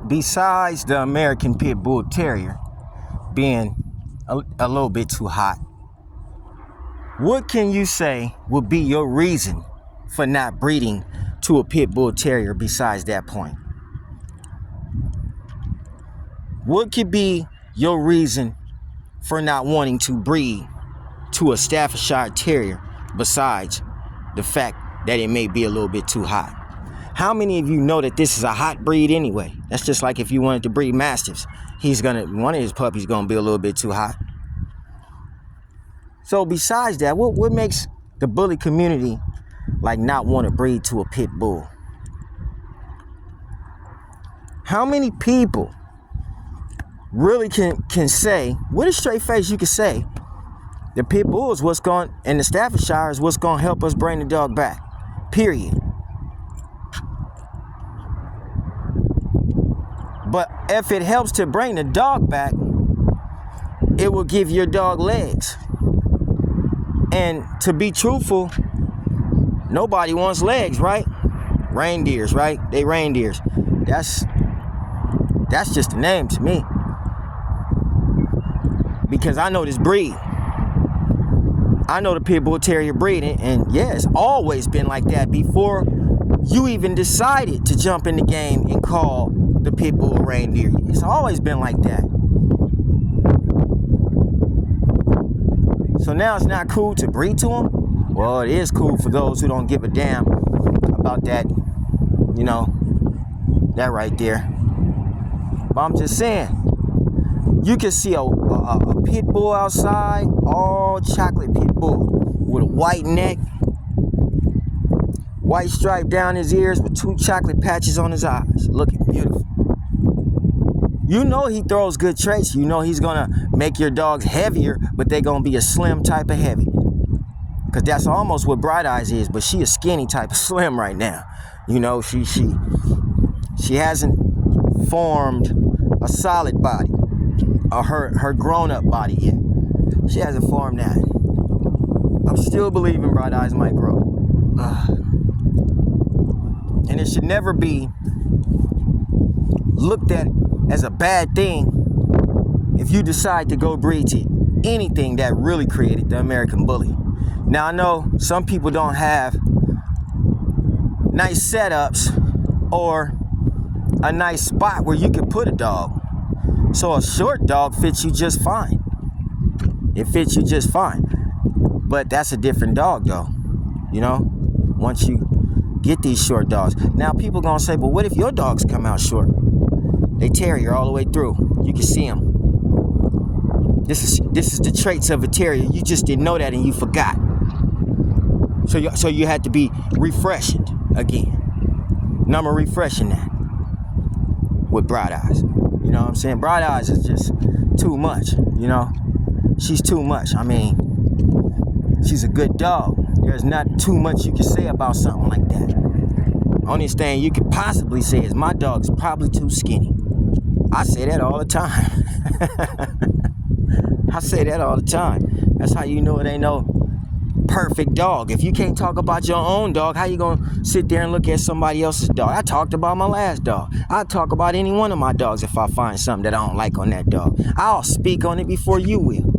besides the American Pit Bull Terrier being a little bit too hot, what can you say would be your reason for not breeding to a Pit Bull Terrier besides that point? What could be your reason for not wanting to breed to a Staffordshire Terrier besides the fact that it may be a little bit too hot? How many of you know that this is a hot breed anyway? That's just like if you wanted to breed Mastiffs. One of his puppies gonna be a little bit too hot. So besides that, what makes the bully community like not want to breed to a pit bull? How many people really can say, with a straight face, you can say, the pit bull is what's going, and the Staffordshire is what's going to help us bring the dog back, period. But if it helps to bring the dog back, it will give your dog legs. And to be truthful, nobody wants legs, right? Reindeers, right? They reindeers. That's just a name to me. Because I know this breed. I know the Pit Bull Terrier breed, and yeah, it's always been like that before you even decided to jump in the game and call the Pit Bull reindeer. It's always been like that. So now it's not cool to breed to them? Well, it is cool for those who don't give a damn about that, that right there. But I'm just saying, you can see a pit bull outside, all chocolate pit bull with a white neck, white stripe down his ears with 2 chocolate patches on his eyes, looking beautiful. You know he throws good traits. You know he's gonna make your dogs heavier, but they're gonna be a slim type of heavy. Cause that's almost what Bright Eyes is, but she a skinny type of slim right now. She hasn't formed a solid body, or her grown-up body yet. She hasn't formed that. I'm still believing Bright Eyes might grow. And it should never be looked at as a bad thing if you decide to go breed to anything that really created the American bully. Now I know some people don't have nice setups or a nice spot where you can put a dog. So a short dog fits you just fine. It fits you just fine. But that's a different dog though, once you get these short dogs. Now people gonna say, but what if your dogs come out short? They terrier all the way through. You can see them. This is the traits of a terrier. You just didn't know that and you forgot. So you had to be refreshed again. And I'm refreshing that with Bright Eyes. You know what I'm saying? Bright Eyes is just too much, She's too much. I mean, she's a good dog. There's not too much you can say about something like that. Only thing you could possibly say is my dog's probably too skinny. I say that all the time. I say that all the time. That's how you know it ain't no perfect dog. If you can't talk about your own dog, how you gonna sit there and look at somebody else's dog? I talked about my last dog. I talk about any one of my dogs if I find something that I don't like on that dog. I'll speak on it before you will.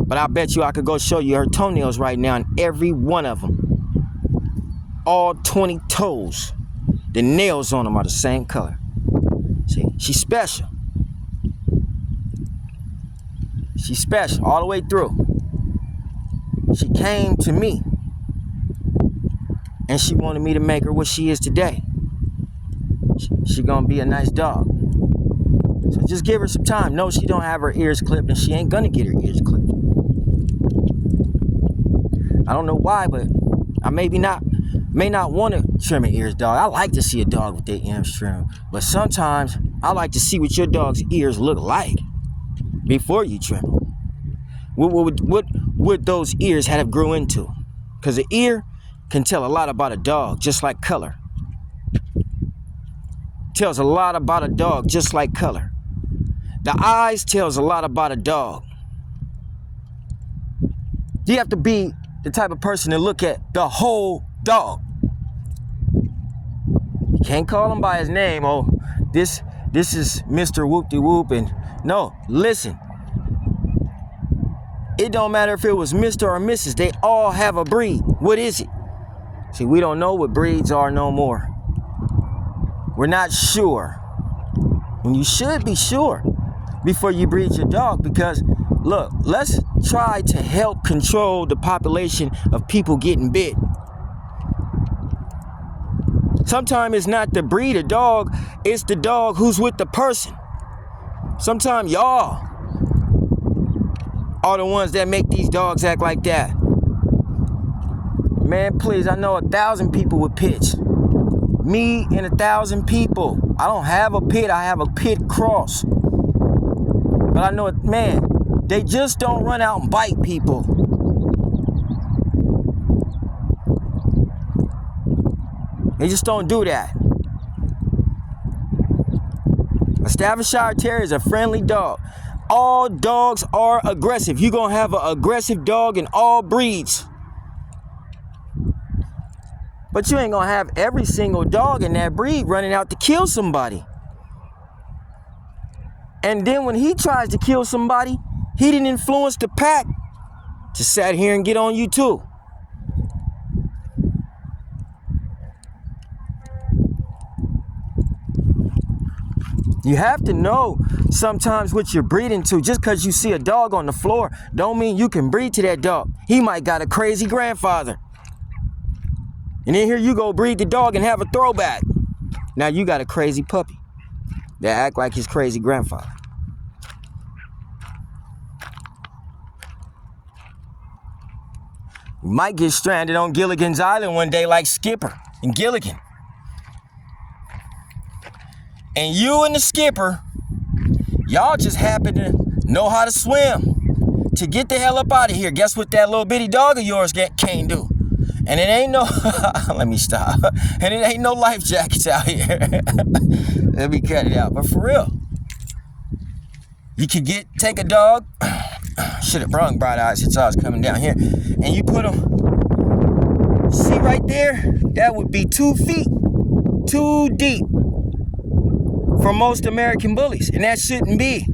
But I bet you I could go show you her toenails right now, and every one of them, all 20 toes, the nails on them are the same color. See, she's special. She's special all the way through. She came to me and she wanted me to make her what she is today. She gonna be a nice dog. So just give her some time. No, she don't have her ears clipped, and she ain't gonna get her ears clipped. I don't know why, but I may not want to trim her ears, dog. I like to see a dog with their ears trimmed, but sometimes I like to see what your dog's ears look like before you trim them. What would those ears have grew into? Because the ear can tell a lot about a dog, just like color. Tells a lot about a dog, just like color. The eyes tells a lot about a dog. You have to be the type of person to look at the whole dog. You can't call him by his name. Oh, this this is Mr. Whoop-de-whoop. And no, listen. It don't matter if it was Mr. or Mrs. They all have a breed. What is it? See, we don't know what breeds are no more. We're not sure. And you should be sure before you breed your dog, because look, let's try to help control the population of people getting bit. Sometimes it's not the breed of dog, it's the dog who's with the person. Sometimes y'all are the ones that make these dogs act like that. Man, please, I know 1,000 people with pits. Me and 1,000 people. I don't have a pit, I have a pit cross. But I know, man, they just don't run out and bite people. They just don't do that. A Staffordshire Terrier is a friendly dog. All dogs are aggressive. You're going to have an aggressive dog in all breeds. But you ain't going to have every single dog in that breed running out to kill somebody. And then when he tries to kill somebody, he didn't influence the pack to sit here and get on you too. You have to know sometimes what you're breeding to. Just because you see a dog on the floor don't mean you can breed to that dog. He might got a crazy grandfather. And then here you go breed the dog and have a throwback. Now you got a crazy puppy that act like his crazy grandfather. You might get stranded on Gilligan's Island one day like Skipper and Gilligan. And you and the skipper, y'all just happen to know how to swim to get the hell up out of here. Guess what that little bitty dog of yours can't do? And it ain't no, let me stop. And it ain't no life jackets out here. Let me cut it out. But for real, you could take a dog, should have brung Bright Eyes since I was coming down here, and you put him, see right there, that would be 2 feet, too deep for most American bullies, and that shouldn't be.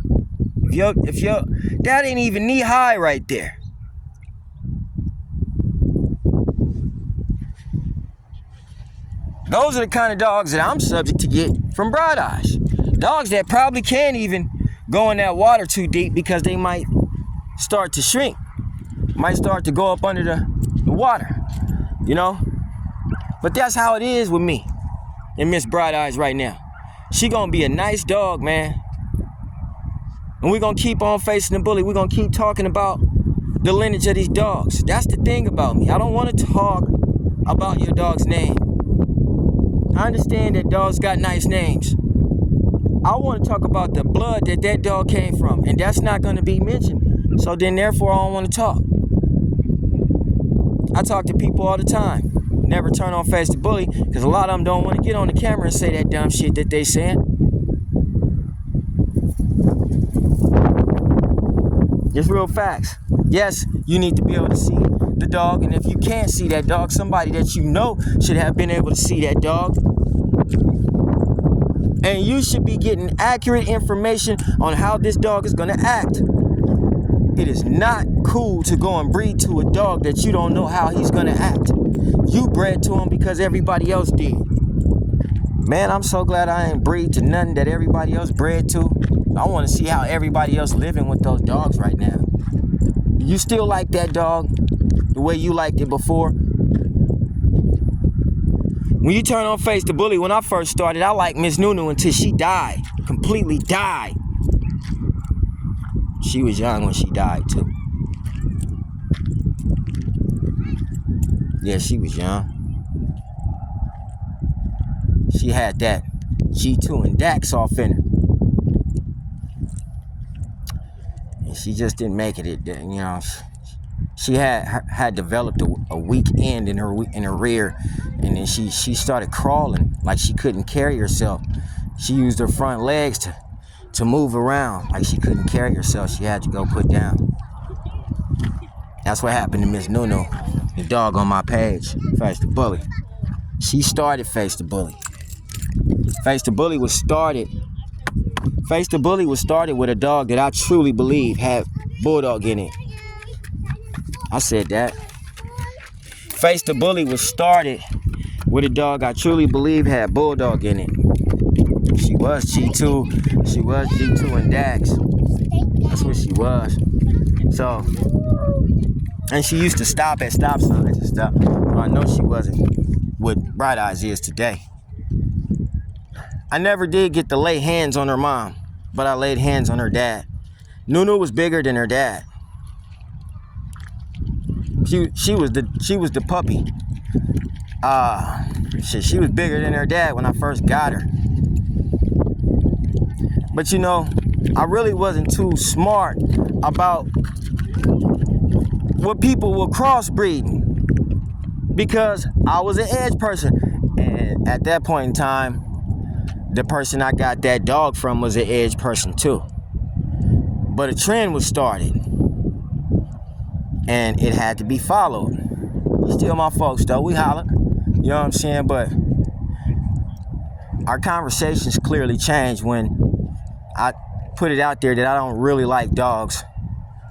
If you're, that ain't even knee high right there. Those are the kind of dogs that I'm subject to get from Bright Eyes. Dogs that probably can't even go in that water too deep because they might start to shrink, might start to go up under the water, you know? But that's how it is with me and Miss Bright Eyes right now. She gonna be a nice dog, man. And we're gonna keep on facing the bully. We're gonna keep talking about the lineage of these dogs. That's the thing about me. I don't want to talk about your dog's name. I understand that dogs got nice names. I want to talk about the blood that dog came from, and that's not gonna be mentioned. So then therefore I don't want to talk. I talk to people all the time. Never turn on Face the Bully, because a lot of them don't want to get on the camera and say that dumb shit that they saying. It's real facts. Yes, you need to be able to see the dog, and if you can't see that dog, somebody that you know should have been able to see that dog. And you should be getting accurate information on how this dog is going to act. It is not cool to go and breed to a dog that you don't know how he's going to act. You bred to him because everybody else did. Man, I'm so glad I ain't breed to nothing that everybody else bred to. I want to see how everybody else living with those dogs right now. You still like that dog the way you liked it before? When you turn on Face the Bully, when I first started, I liked Miss Nunu until she died. Completely died. She was young when she died, too. Yeah, she was young. She had that G2 and Dax off in her. And she just didn't make it. You know, she had developed a weak end in her rear, and then she started crawling like she couldn't carry herself. She used her front legs to move around like she couldn't carry herself. She had to go put down. That's what happened to Miss Nunu, the dog on my page, Face the Bully. She started Face the Bully. Face the Bully was started Face the Bully was started with a dog that I truly believe had Bulldog in it. I said that. Face the Bully was started with a dog I truly believe had Bulldog in it. She was G2. She was G2 and Dax. That's what she was. So, and she used to stop at stop signs and stuff. So I know she wasn't what Bright Eyes is today. I never did get to lay hands on her mom, but I laid hands on her dad. Nunu was bigger than her dad. She was the puppy. She was bigger than her dad when I first got her. But you know, I really wasn't too smart about what people were crossbreeding because I was an edge person. And at that point in time, the person I got that dog from was an edge person too. But a trend was started. And it had to be followed. Still my folks though, we holler. You know what I'm saying? But our conversations clearly changed when I put it out there that I don't really like dogs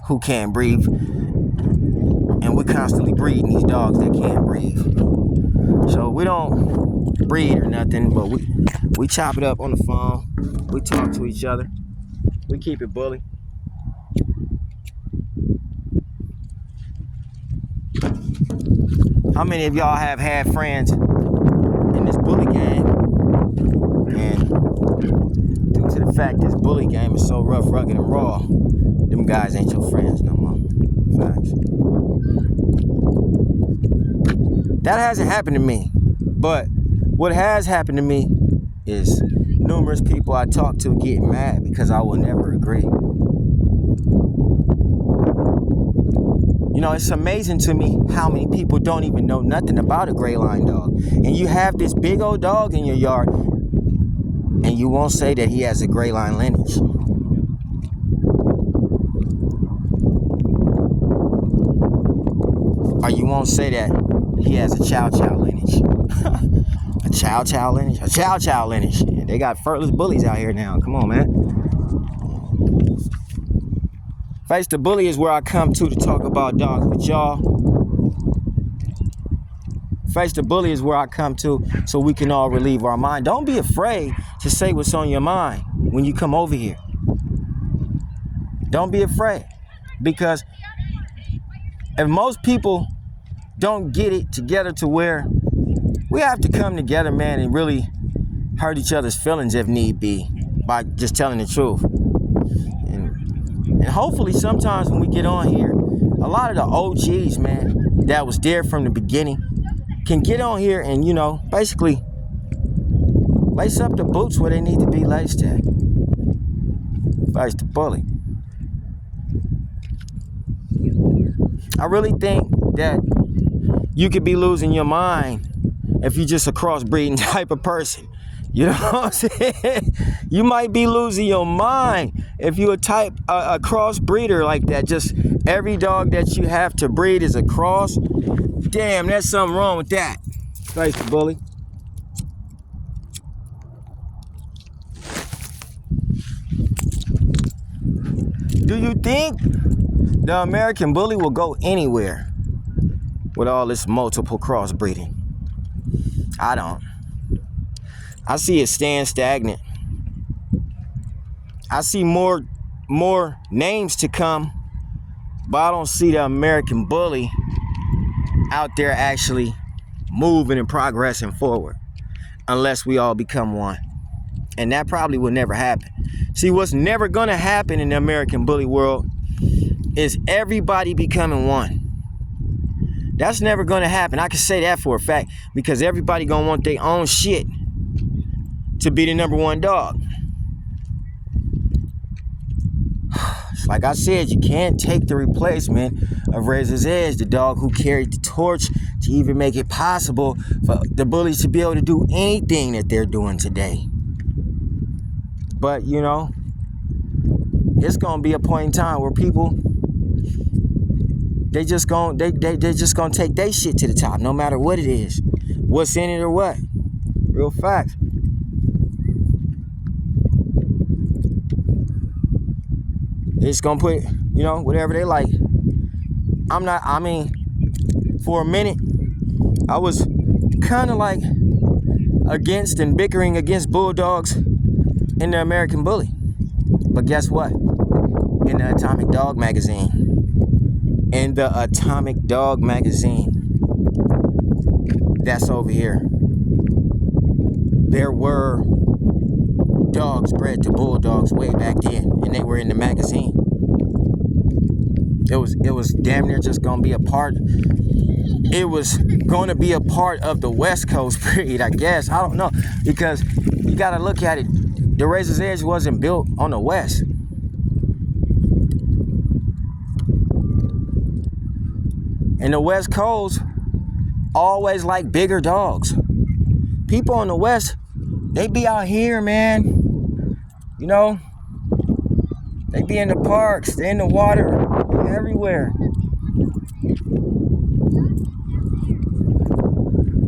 who can't breathe. And we're constantly breeding these dogs that can't breathe. So we don't breed or nothing, but we chop it up on the phone. We talk to each other. We keep it bully. How many of y'all have had friends in this bully game? And due to the fact this bully game is so rough, rugged, and raw, them guys ain't your friends no more. Facts. That hasn't happened to me. But what has happened to me is numerous people I talk to get mad because I will never agree. You know, it's amazing to me how many people don't even know nothing about a gray line dog. And you have this big old dog in your yard, and you won't say that he has a gray line lineage. Or you won't say that he has a Chow Chow lineage. A Chow Chow lineage? A Chow Chow lineage. Yeah, they got furtless bullies out here now. Come on, man. Face the Bully is where I come to talk about dogs with y'all. Face the Bully is where I come to so we can all relieve our mind. Don't be afraid to say what's on your mind when you come over here. Don't be afraid. Because if most people don't get it together to where we have to come together, man, and really hurt each other's feelings if need be by just telling the truth. And hopefully sometimes when we get on here, a lot of the OGs, man, that was there from the beginning can get on here and, you know, basically lace up the boots where they need to be laced at. Face the Bully. I really think that you could be losing your mind if you're just a crossbreeding type of person. You know what I'm saying? You might be losing your mind if you're a cross breeder like that. Just every dog that you have to breed is a cross. Damn, there's something wrong with that. Face the Bully. Do you think the American Bully will go anywhere with all this multiple crossbreeding? I don't. I see it staying stagnant. I see more names to come, but I don't see the American Bully out there actually moving and progressing forward unless we all become one. And that probably will never happen. See, what's never gonna happen in the American Bully world is everybody becoming one. That's never gonna happen. I can say that for a fact because everybody gonna want their own shit to be the number one dog. Like I said, you can't take the replacement of Razor's Edge, the dog who carried the torch to even make it possible for the bullies to be able to do anything that they're doing today. But, you know, it's going to be a point in time where people, they just going to take their shit to the top, no matter what it is. What's in it or what. Real fact. just gonna put, you know, whatever they like. For a minute, I was kind of like against and bickering against bulldogs in the American Bully. But guess what? In the Atomic Dog magazine, that's over here, there were dogs bred to bulldogs way back then, and they were in the magazine. It was damn near just gonna be a part. It was gonna be a part of the West Coast breed, I guess. I don't know, because you gotta look at it. The Razor's Edge wasn't built on the West. And the West Coast always like bigger dogs. People on the West, they be out here, man. You know, they be in the parks, they in the water, everywhere.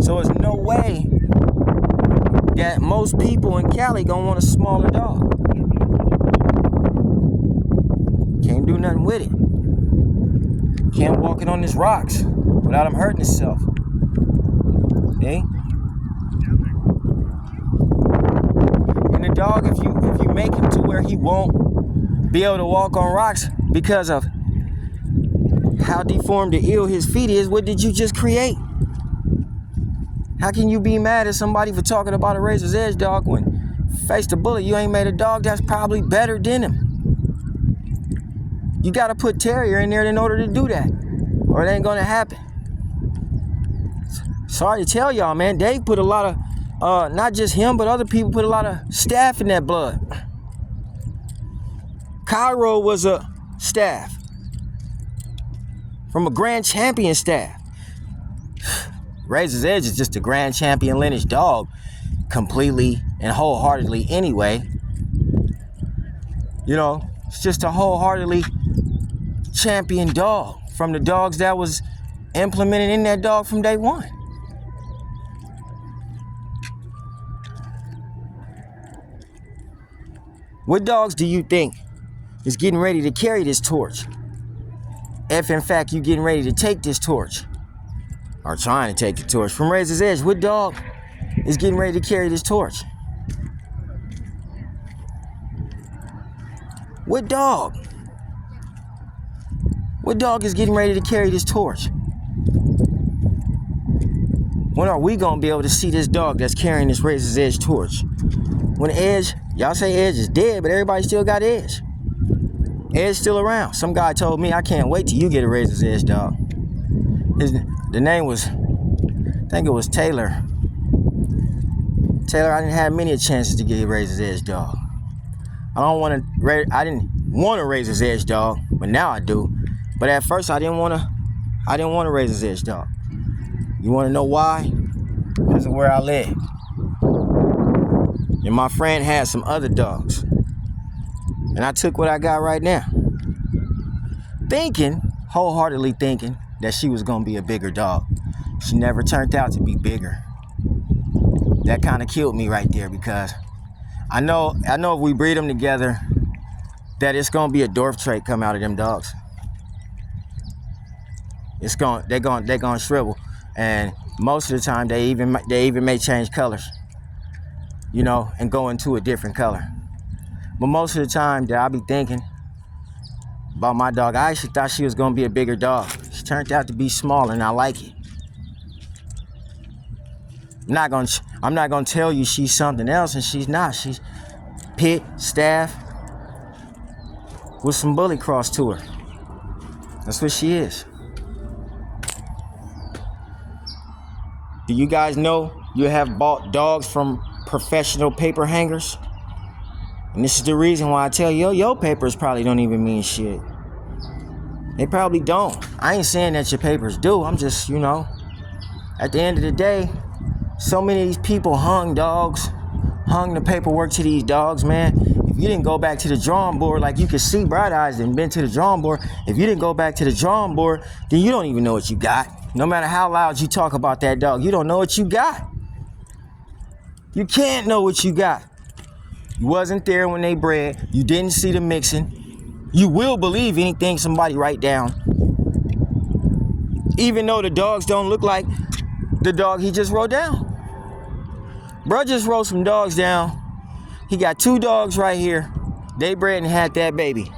So there's no way that most people in Cali gonna want a smaller dog. Can't do nothing with it. Can't walk it on these rocks without him hurting himself. Okay? And the dog, if you make him to where he won't be able to walk on rocks because of how deformed or ill his feet is, what did you just create? How can you be mad at somebody for talking about a Razor's Edge dog when, face the bullet, you ain't made a dog that's probably better than him? You gotta put Terrier in there in order to do that, or it ain't gonna happen. Sorry to tell y'all, man, Dave put a lot of, not just him, but other people put a lot of staff in that blood. Cairo was a staff from a grand champion staff. Razor's Edge is just a grand champion lineage dog, completely and wholeheartedly anyway. You know, it's just a wholeheartedly champion dog from the dogs that was implemented in that dog from day one. What dogs do you think is getting ready to carry this torch? If in fact you getting ready to take this torch, or trying to take the torch from Razor's Edge, what dog is getting ready to carry this torch? What dog? What dog is getting ready to carry this torch? When are we gonna be able to see this dog that's carrying this Razor's Edge torch? When Edge, y'all say Edge is dead, but everybody still got Edge. Edge's still around. Some guy told me, I can't wait till you get a Razor's Edge dog. The name was, I think it was Taylor. Taylor, I didn't have many chances to get a Razor's Edge dog. I didn't want a Razor's Edge dog, but now I do. But at first I didn't want a Razor's Edge dog. You want to know why? Because of where I live. And my friend had some other dogs. And I took what I got right now. Wholeheartedly thinking that she was gonna be a bigger dog. She never turned out to be bigger. That kind of killed me right there, because I know if we breed them together, that it's gonna be a dwarf trait come out of them dogs. They're gonna shrivel, and most of the time they even may change colors, you know, and go into a different color. But most of the time that I be thinking about my dog, I actually thought she was gonna be a bigger dog. She turned out to be smaller, and I like it. I'm not gonna tell you she's something else, and she's not. She's pit, staff, with some bully cross to her. That's what she is. Do you guys know you have bought dogs from professional paper hangers? And this is the reason why I tell you, your papers probably don't even mean shit. They probably don't. I ain't saying that your papers do. I'm just, you know, at the end of the day, so many of these people hung the paperwork to these dogs, man. If you didn't go back to the drawing board, like you can see, Bright Eyes done been to the drawing board. If you didn't go back to the drawing board, then you don't even know what you got. No matter how loud you talk about that dog, you don't know what you got. You can't know what you got. You wasn't there when they bred. You didn't see the mixing. You will believe anything somebody write down. Even though the dogs don't look like the dog he just wrote down. Bro just wrote some dogs down. He got 2 dogs right here. They bred and had that baby.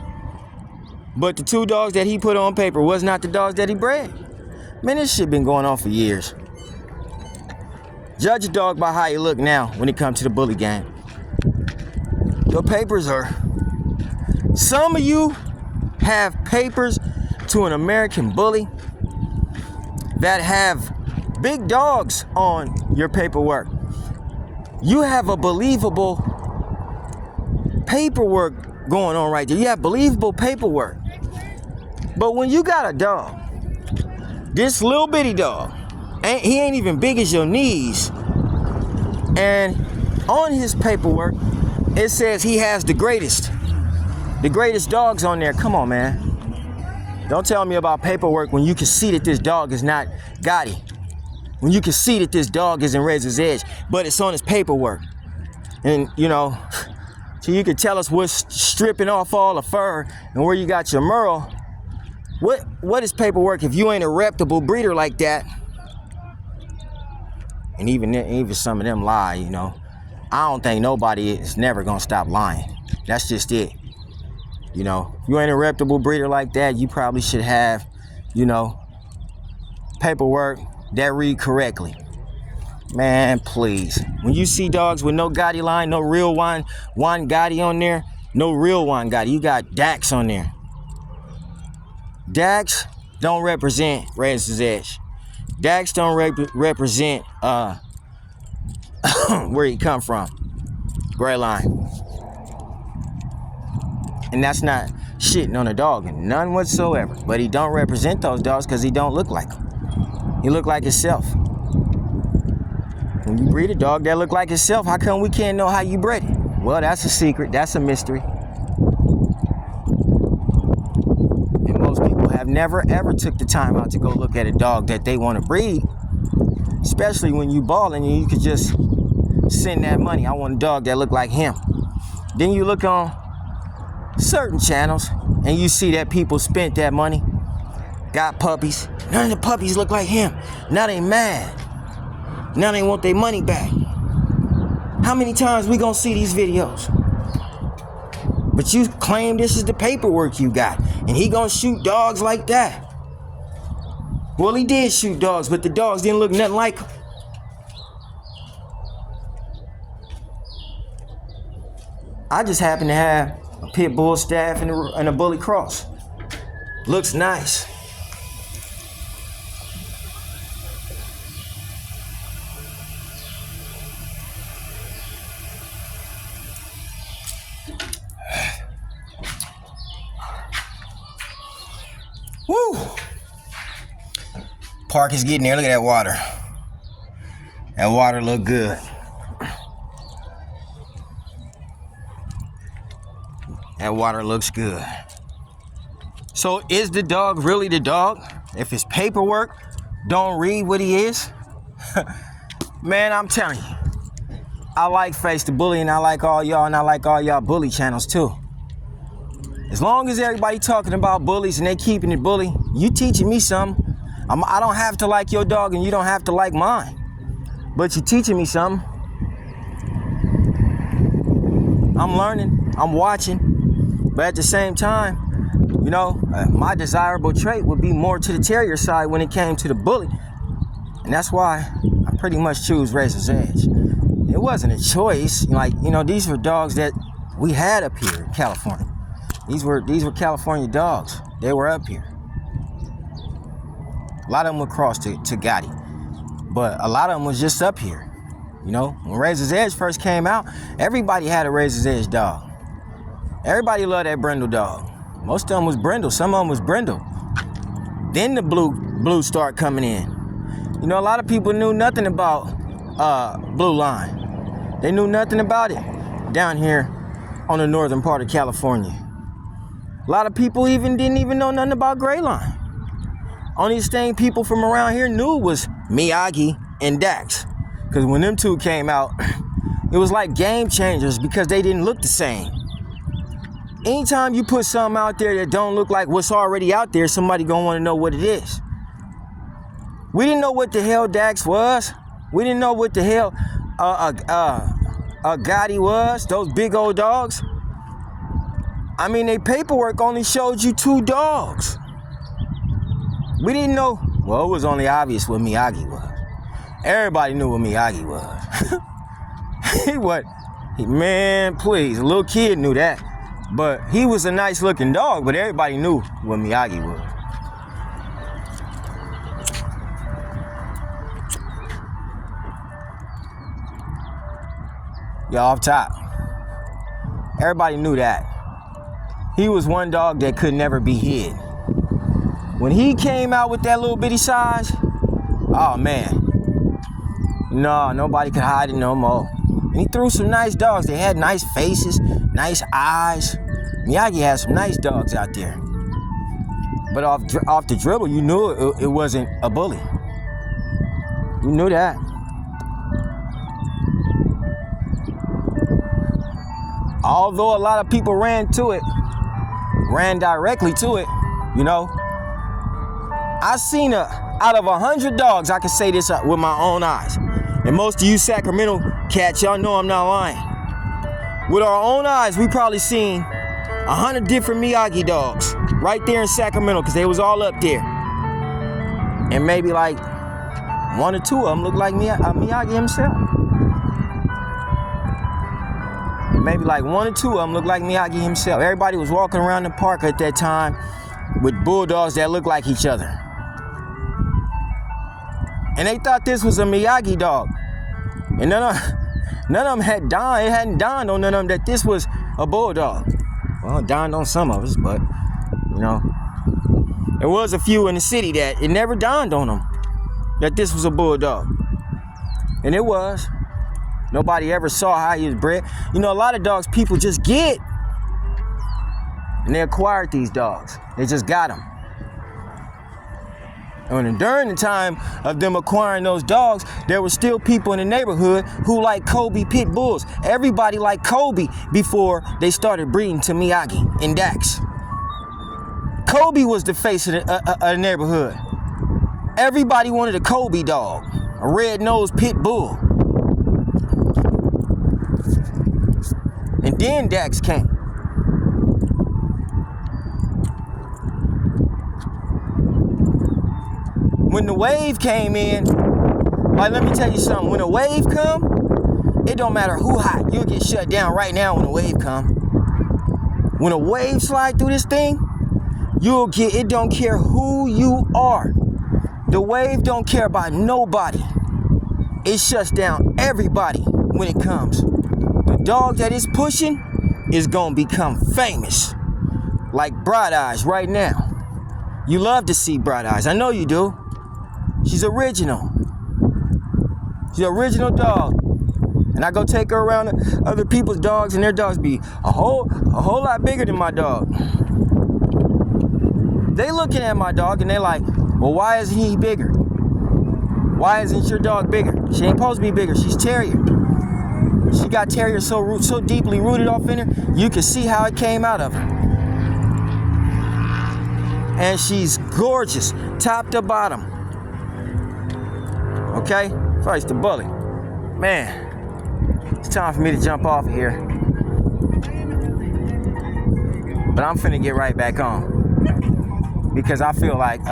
But the 2 dogs that he put on paper was not the dogs that he bred. Man, this shit been going on for years. Judge a dog by how you look now when it comes to the bully game. Your papers are... Some of you have papers to an American bully that have big dogs on your paperwork. You have a believable paperwork going on right there. You have believable paperwork. But when you got a dog, this little bitty dog, he ain't even big as your knees, and on his paperwork, it says he has the greatest dogs on there. Come on, man. Don't tell me about paperwork when you can see that this dog is not Gotti. When you can see that this dog isn't Razor's Edge, but it's on his paperwork. And, you know, so you can tell us what's stripping off all the fur and where you got your Merle. What is paperwork if you ain't a reputable breeder like that? And even some of them lie, you know. I don't think nobody is never gonna stop lying. That's just it. You know, if you ain't a reputable breeder like that, you probably should have, you know, paperwork that read correctly. Man, please. When you see dogs with no Gotti line, no real Juan Gotti on there, no real Juan Gotti, you got Dax on there. Dax don't represent Razor's Edge. Dax don't represent where he come from, Gray Line. And that's not shitting on a dog, and none whatsoever. But he don't represent those dogs because he don't look like them. He look like himself. When you breed a dog that look like himself, how come we can't know how you bred it? Well, that's a secret. That's a mystery. And most people have never, ever took the time out to go look at a dog that they want to breed. Especially when you balling and you could just send that money. I want a dog that look like him. Then you look on certain channels and you see that people spent that money, got puppies. None of the puppies look like him. Now they mad. Now they want their money back. How many times we gonna see these videos? But you claim this is the paperwork you got, and he gonna shoot dogs like that. Well, he did shoot dogs, but the dogs didn't look nothing like him. I just happen to have a pit bull staff and a bully cross. Looks nice. Woo! Park is getting there. Look at that water. That water look good. That water looks good. So is the dog really the dog? If his paperwork don't read what he is? Man, I'm telling you. I like Face the Bully, and I like all y'all, and I like all y'all bully channels too. As long as everybody talking about bullies and they keeping it bully, you teaching me something. I don't have to like your dog and you don't have to like mine. But you teaching me something. I'm learning, I'm watching. But at the same time, you know, my desirable trait would be more to the terrier side when it came to the bully. And that's why I pretty much choose Razor's Edge. It wasn't a choice. Like, you know, these were dogs that we had up here in California. These were California dogs. They were up here. A lot of them were crossed to Gotti, but a lot of them was just up here. You know, when Razor's Edge first came out, everybody had a Razor's Edge dog. Everybody loved that Brindle dog. Most of them was Brindle. Some of them was Brindle. Then the blue started coming in. You know, a lot of people knew nothing about Blue Line. They knew nothing about it down here on the northern part of California. A lot of people didn't even know nothing about Gray Line. Only thing people from around here knew was Miyagi and Dax. Because when them two came out, it was like game changers because they didn't look the same. anytime you put something out there that don't look like what's already out there, somebody gonna want to know what it is. We didn't know what the hell Dax was. We didn't know what the hell Gotti was. Those big old dogs. I mean, their paperwork only showed you 2 dogs. We didn't know. Well, it was only obvious what Miyagi was. Everybody knew what Miyagi was. Man, please, a little kid knew that. But he was a nice looking dog, but everybody knew what Miyagi was. Y'all off top. Everybody knew that. He was one dog that could never be hid. When he came out with that little bitty size, oh man. No, nobody could hide it no more. And he threw some nice dogs. They had nice faces, nice eyes. Miyagi had some nice dogs out there. But off the dribble, you knew it wasn't a bully. You knew that. Although a lot of people ran directly to it, you know. I seen out of 100 dogs, I can say this with my own eyes. And most of you Sacramento cats, y'all know I'm not lying. With our own eyes, we probably seen 100 different Miyagi dogs right there in Sacramento, because they was all up there. And maybe like 1 or 2 of them looked like Miyagi himself. Maybe like 1 or 2 of them looked like Miyagi himself. Everybody was walking around the park at that time with bulldogs that looked like each other. And they thought this was a Miyagi dog. And none of them had dawned. It hadn't dawned on none of them that this was a bulldog. Well, it dawned on some of us, but, you know, there was a few in the city that it never dawned on them that this was a bulldog. And it was. Nobody ever saw how he was bred. You know, a lot of dogs people just get. And they acquired these dogs. They just got them. And during the time of them acquiring those dogs, there were still people in the neighborhood who liked Kobe pit bulls. Everybody liked Kobe before they started breeding to Miyagi and Dax. Kobe was the face of the neighborhood. Everybody wanted a Kobe dog, a red-nosed pit bull. And then Dax came. When the wave came in, like, let me tell you something. When a wave come, it don't matter who hot. You'll get shut down right now when a wave come. When a wave slide through this thing, it don't care who you are. The wave don't care about nobody. It shuts down everybody when it comes. The dog that is pushing is gonna become famous. Like Bright Eyes right now. You love to see Bright Eyes. I know you do. She's original. She's an original dog. And I go take her around other people's dogs, and their dogs be a whole lot bigger than my dog. They looking at my dog and they like, well, why isn't he bigger? Why isn't your dog bigger? She ain't supposed to be bigger. She's terrier. She got terrier so deeply rooted off in her, you can see how it came out of her. And she's gorgeous, top to bottom. Okay? Face the bully. Man, it's time for me to jump off of here. But I'm finna get right back on. Because I feel like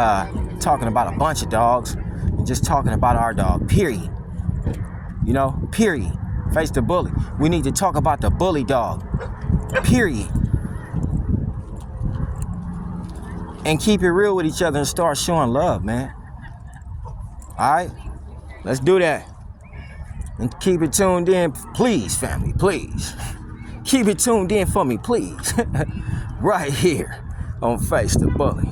talking about a bunch of dogs and just talking about our dog, period. You know, period. Face the bully. We need to talk about the bully dog, period. And keep it real with each other and start showing love, man. All right? Let's do that. And keep it tuned in, please, family, please. Keep it tuned in for me, please. Right here on Face the Bully.